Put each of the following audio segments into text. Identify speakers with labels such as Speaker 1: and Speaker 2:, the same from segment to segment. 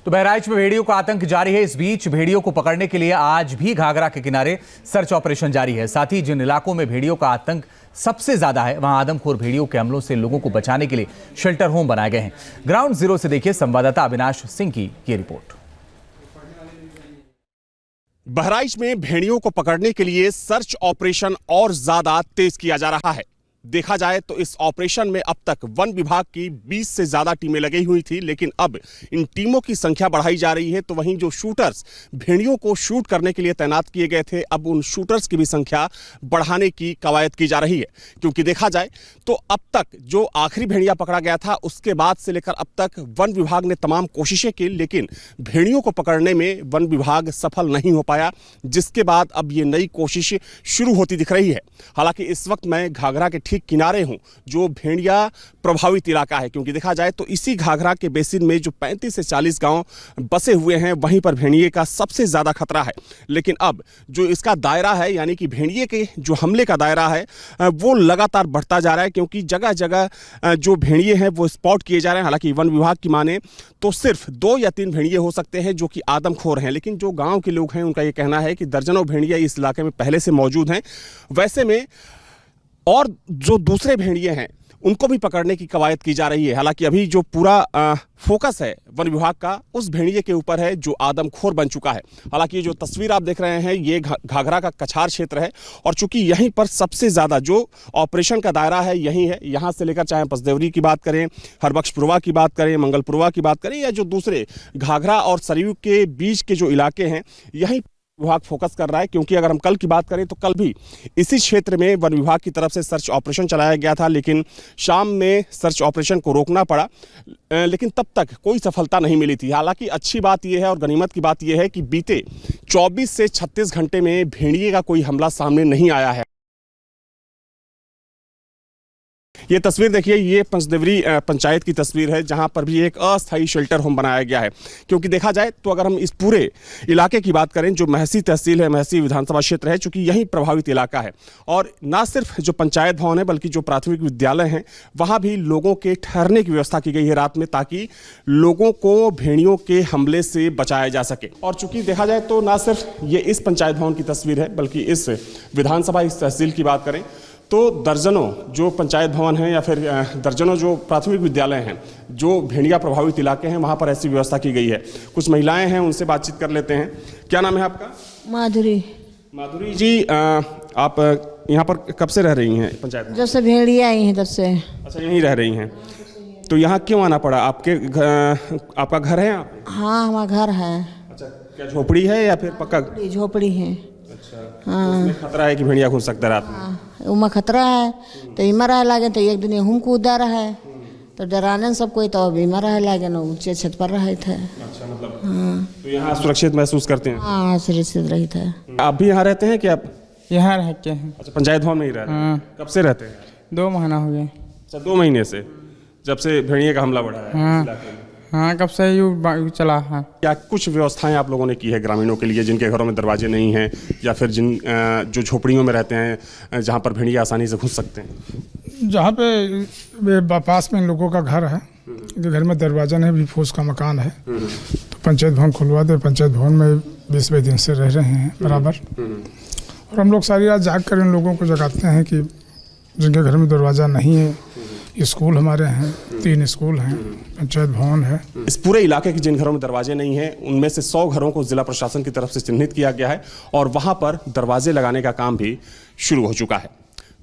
Speaker 1: तो बहराइच में भेड़ियों का आतंक जारी है। इस बीच भेड़ियों को पकड़ने के लिए आज भी घाघरा के किनारे सर्च ऑपरेशन जारी है। साथ ही जिन इलाकों में भेड़ियों का आतंक सबसे ज्यादा है, वहां आदमखोर भेड़ियों के हमलों से लोगों को बचाने के लिए शेल्टर होम बनाए गए हैं। ग्राउंड जीरो से देखिए संवाददाता अविनाश सिंह की ये रिपोर्ट।
Speaker 2: बहराइच में भेड़ियों को पकड़ने के लिए सर्च ऑपरेशन और ज्यादा तेज किया जा रहा है। देखा जाए तो इस ऑपरेशन में अब तक वन विभाग की 20 से ज्यादा टीमें लगी हुई थी, लेकिन अब इन टीमों की संख्या बढ़ाई जा रही है। तो वहीं जो शूटर्स भेड़ियों को शूट करने के लिए तैनात किए गए थे, अब उन शूटर्स की भी संख्या बढ़ाने की कवायद की जा रही है। क्योंकि देखा जाए तो अब तक जो आखिरी भेड़िया पकड़ा गया था, उसके बाद से लेकर अब तक वन विभाग ने तमाम कोशिशें की, लेकिन भेड़ियों को पकड़ने में वन विभाग सफल नहीं हो पाया, जिसके बाद अब ये नई कोशिश शुरू होती दिख रही है। हालांकि इस वक्त मैं घाघरा के ठीक किनारे हूं, जो भेड़िया प्रभावित इलाका है। क्योंकि देखा जाए तो इसी घाघरा के बेसिन में जो 35 से 40 गांव बसे हुए हैं, वहीं पर भेड़िए का सबसे ज्यादा खतरा है। लेकिन अब जो इसका दायरा है, यानी कि भेड़िए के जो हमले का दायरा है, वो लगातार बढ़ता जा रहा है। क्योंकि जगह जगह जो भेड़िए हैं वो स्पॉट किए जा रहे हैं। हालांकि वन विभाग की माने तो सिर्फ 2 या 3 भेड़िए हो सकते हैं जो कि आदमखोर हैं, लेकिन जो गाँव के लोग हैं उनका ये कहना है कि दर्जनों भेड़िया इस इलाके में पहले से मौजूद हैं। वैसे में और जो दूसरे भेड़िए हैं उनको भी पकड़ने की कवायद की जा रही है। हालांकि अभी जो पूरा फोकस है वन विभाग का उस भेड़िए के ऊपर है जो आदमखोर बन चुका है। हालांकि ये जो तस्वीर आप देख रहे हैं, ये घाघरा का कछार क्षेत्र है, और चूंकि यहीं पर सबसे ज़्यादा जो ऑपरेशन का दायरा है यहीं है। यहाँ से लेकर चाहे पसदेवरी की बात करें, हरबख्शपुरवा की बात करें, मंगलपुरवा की बात करें, या जो दूसरे घाघरा और सरयू के बीच के जो इलाके हैं, यहीं विभाग फोकस कर रहा है। क्योंकि अगर हम कल की बात करें तो कल भी इसी क्षेत्र में वन विभाग की तरफ से सर्च ऑपरेशन चलाया गया था, लेकिन शाम में सर्च ऑपरेशन को रोकना पड़ा, लेकिन तब तक कोई सफलता नहीं मिली थी। हालांकि अच्छी बात यह है और गनीमत की बात यह है कि बीते 24 से 36 घंटे में भेड़िए का कोई हमला सामने नहीं आया है। ये तस्वीर देखिए, ये पंचदेवरी पंचायत की तस्वीर है, जहां पर भी एक अस्थायी शेल्टर होम बनाया गया है। क्योंकि देखा जाए तो अगर हम इस पूरे इलाके की बात करें, जो महसी तहसील है, महसी विधानसभा क्षेत्र है, चूंकि यही प्रभावित इलाका है, और ना सिर्फ जो पंचायत भवन है बल्कि जो प्राथमिक विद्यालय हैं वहां भी लोगों के ठहरने की व्यवस्था की गई है रात में, ताकि लोगों को भेड़ियों के हमले से बचाया जा सके। और चूंकि देखा जाए तो ना सिर्फ ये इस पंचायत भवन की तस्वीर है, बल्कि इस विधानसभा, इस तहसील की बात करें तो दर्जनों जो पंचायत भवन हैं या फिर दर्जनों जो प्राथमिक विद्यालय हैं, जो भेड़िया प्रभावित इलाके हैं, वहाँ पर ऐसी व्यवस्था की गई है। कुछ महिलाएं हैं, उनसे बातचीत कर लेते हैं। क्या नाम है आपका?
Speaker 3: माधुरी।
Speaker 2: माधुरी जी, आप यहाँ पर कब से रह रही हैं पंचायत?
Speaker 3: जब से भेड़िया आई हैं तब से। अच्छा,
Speaker 2: यहीं रह रही हैं। तो यहाँ क्यों आना पड़ा? आपका घर है यहाँ?
Speaker 3: हाँ, हमारा घर है।
Speaker 2: अच्छा, क्या झोपड़ी है या फिर पक्का?
Speaker 3: झोपड़ी है।
Speaker 2: अच्छा, हाँ। खतरा है कि भेड़िया घुस सकता है रात में?
Speaker 3: हाँ, उमा खतरा है, तो इमा रह लागे तो एक दिन हम कूदा रहा है, तो डराने सब कोई, तो अभी इमा रह लागे ना ऊंचे छत पर रहे थे।
Speaker 2: अच्छा, मतलब
Speaker 3: हाँ।
Speaker 2: तो यहाँ सुरक्षित महसूस करते हैं?
Speaker 3: हाँ, सुरक्षित रही थे।
Speaker 2: आप भी यहाँ रहते हैं कि आप?
Speaker 4: यहाँ रहते हैं।
Speaker 2: अच्छा, पंचायत भवन में ही रह रहे हैं?
Speaker 4: हाँ।
Speaker 2: कब से रहते हैं?
Speaker 4: 2 महीना हो गए।
Speaker 2: अच्छा, 2 महीने से, जब से भेड़िए का हमला बढ़ा है?
Speaker 4: हाँ, हाँ, कब से यू चला है।
Speaker 2: क्या कुछ व्यवस्थाएं आप लोगों ने की है ग्रामीणों के लिए, जिनके घरों में दरवाजे नहीं हैं, या फिर जो झोपड़ियों में रहते हैं, जहाँ पर भेड़िए आसानी से घुस सकते हैं?
Speaker 5: जहाँ पे पास में लोगों का घर है, घर में दरवाजा नहीं, भी फूस का मकान है, तो पंचायत भवन खुलवा दे। पंचायत भवन में 20 दिन से रह रहे हैं बराबर, और हम लोग सारी रात जाग कर इन लोगों को जगाते हैं कि जिनके घर में दरवाज़ा नहीं है। स्कूल हमारे हैं, 3 स्कूल हैं, पंचायत भवन है।
Speaker 2: इस पूरे इलाके के जिन घरों में दरवाजे नहीं हैं, उनमें से 100 घरों को जिला प्रशासन की तरफ से चिन्हित किया गया है, और वहां पर दरवाजे लगाने का काम भी शुरू हो चुका है।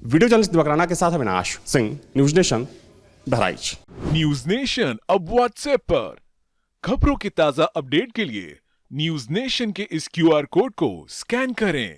Speaker 2: वीडियो जर्नलिस्ट दिवाकराना के साथ Avinash Singh, news nation, Bahraich.
Speaker 6: News nation अब व्हाट्सएप पर खबरों की ताजा अपडेट के लिए न्यूज नेशन के इस QR कोड को स्कैन करें।